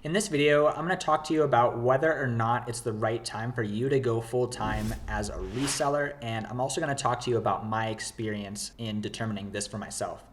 In this video, I'm going to talk to you about whether or not it's the right time for you to go full-time as a reseller, and I'm also going to talk to you about my experience in determining this for myself.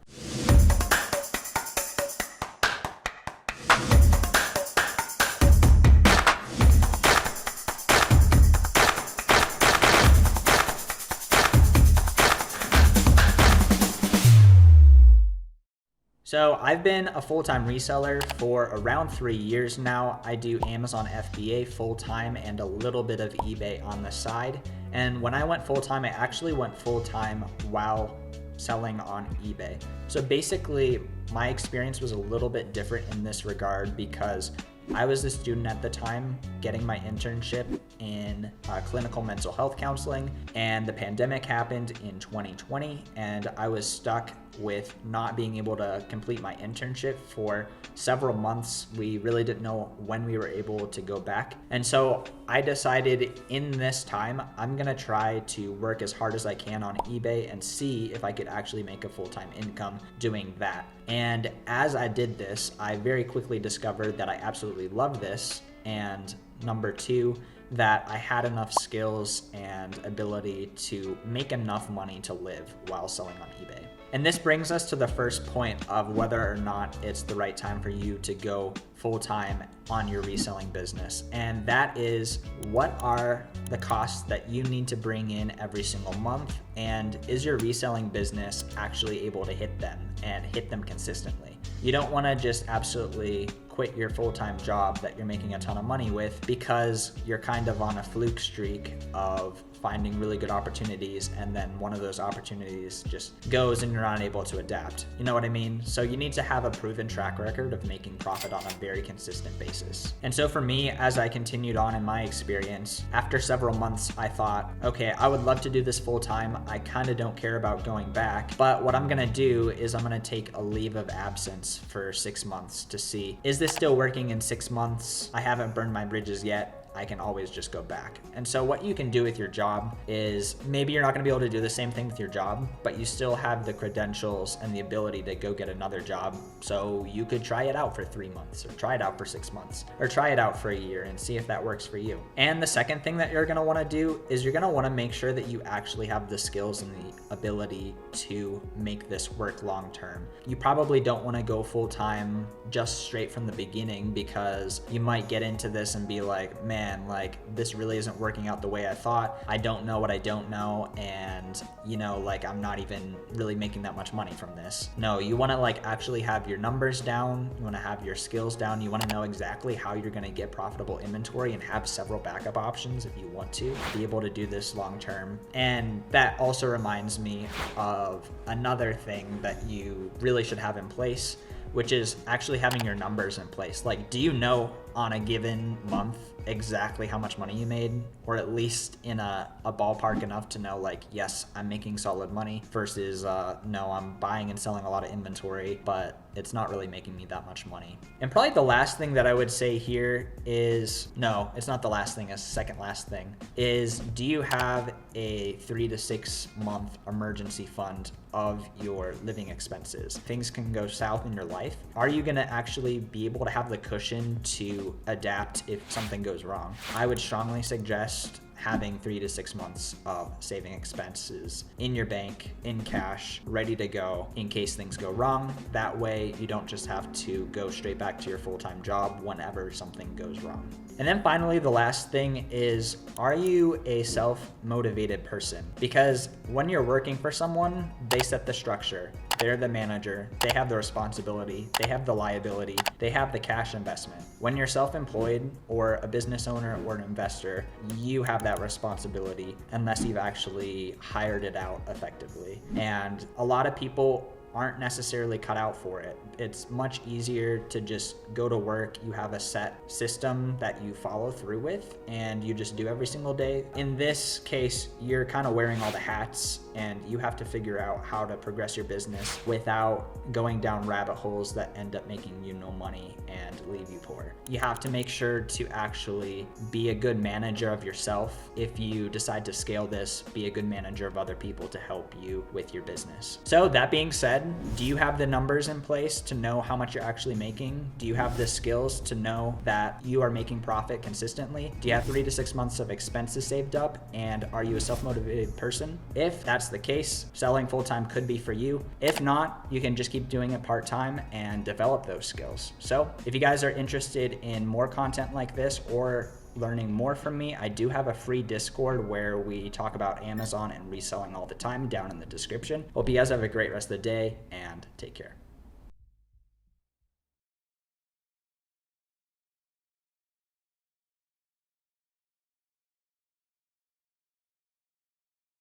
So I've been a full-time reseller for around 3 years now. I do Amazon FBA full-time and a little bit of eBay on the side. And when I went full-time, I actually went full-time while selling on eBay. So basically, my experience was a little bit different in this regard because I was a student at the time getting my internship in clinical mental health counseling, and the pandemic happened in 2020, and I was stuck with not being able to complete my internship for several months. We really didn't know when we were able to go back. And so I decided in this time, I'm gonna try to work as hard as I can on eBay and see if I could actually make a full-time income doing that. And as I did this, I very quickly discovered that I absolutely love this. And number two, that I had enough skills and ability to make enough money to live while selling on eBay. And this brings us to the first point of whether or not it's the right time for you to go full-time on your reselling business. And that is, what are the costs that you need to bring in every single month? And is your reselling business actually able to hit them and hit them consistently? You don't want to just absolutely quit your full-time job that you're making a ton of money with because you're kind of on a fluke streak of finding really good opportunities, and then one of those opportunities just goes and you're not able to adapt. You know what I mean? So you need to have a proven track record of making profit on a very consistent basis. And so for me, as I continued on in my experience, after several months, I thought, okay, I would love to do this full time. I kind of don't care about going back, but what I'm gonna do is I'm gonna take a leave of absence for 6 months to see, is this still working in 6 months? I haven't burned my bridges yet. I can always just go back. And so what you can do with your job is, maybe you're not gonna be able to do the same thing with your job, but you still have the credentials and the ability to go get another job. So you could try it out for 3 months, or try it out for 6 months, or try it out for a year and see if that works for you. And the second thing that you're gonna wanna do is you're gonna wanna make sure that you actually have the skills and the ability to make this work long-term. You probably don't wanna go full-time just straight from the beginning, because you might get into this and be like, man, like this really isn't working out the way I thought. I don't know what I don't know, and you know, like I'm not even really making that much money from this. No, you want to like actually have your numbers down. You want to have your skills down. You want to know exactly how you're going to get profitable inventory and have several backup options if you want to be able to do this long term. And that also reminds me of another thing that you really should have in place, which is actually having your numbers in place. Like, do you know on a given month exactly how much money you made, or at least in a ballpark enough to know, like, yes, I'm making solid money, versus no, I'm buying and selling a lot of inventory, but it's not really making me that much money. And probably the last thing that I would say here is, no, it's not the last thing, it's the second last thing, is do you have a 3 to 6 month emergency fund of your living expenses? Things can go south in your life. Are you gonna actually be able to have the cushion to adapt if something goes wrong? I would strongly suggest having 3 to 6 months of saving expenses in your bank, in cash, ready to go in case things go wrong. That way you don't just have to go straight back to your full-time job whenever something goes wrong. And then finally, the last thing is, are you a self-motivated person? Because when you're working for someone, they set the structure. They're the manager, they have the responsibility, they have the liability, they have the cash investment. When you're self-employed or a business owner or an investor, you have that responsibility unless you've actually hired it out effectively. And a lot of people aren't necessarily cut out for it. It's much easier to just go to work. You have a set system that you follow through with and you just do every single day. In this case, you're kind of wearing all the hats and you have to figure out how to progress your business without going down rabbit holes that end up making you no money and leave you poor. You have to make sure to actually be a good manager of yourself. If you decide to scale this, be a good manager of other people to help you with your business. So that being said, said, do you have the numbers in place to know how much you're actually making? Do you have the skills to know that you are making profit consistently? Do you have 3 to 6 months of expenses saved up? And are you a self-motivated person? If that's the case, selling full-time could be for you. If not, you can just keep doing it part-time and develop those skills. So if you guys are interested in more content like this or learning more from me, I do have a free Discord where we talk about Amazon and reselling all the time down in the description. Hope you guys have a great rest of the day and take care.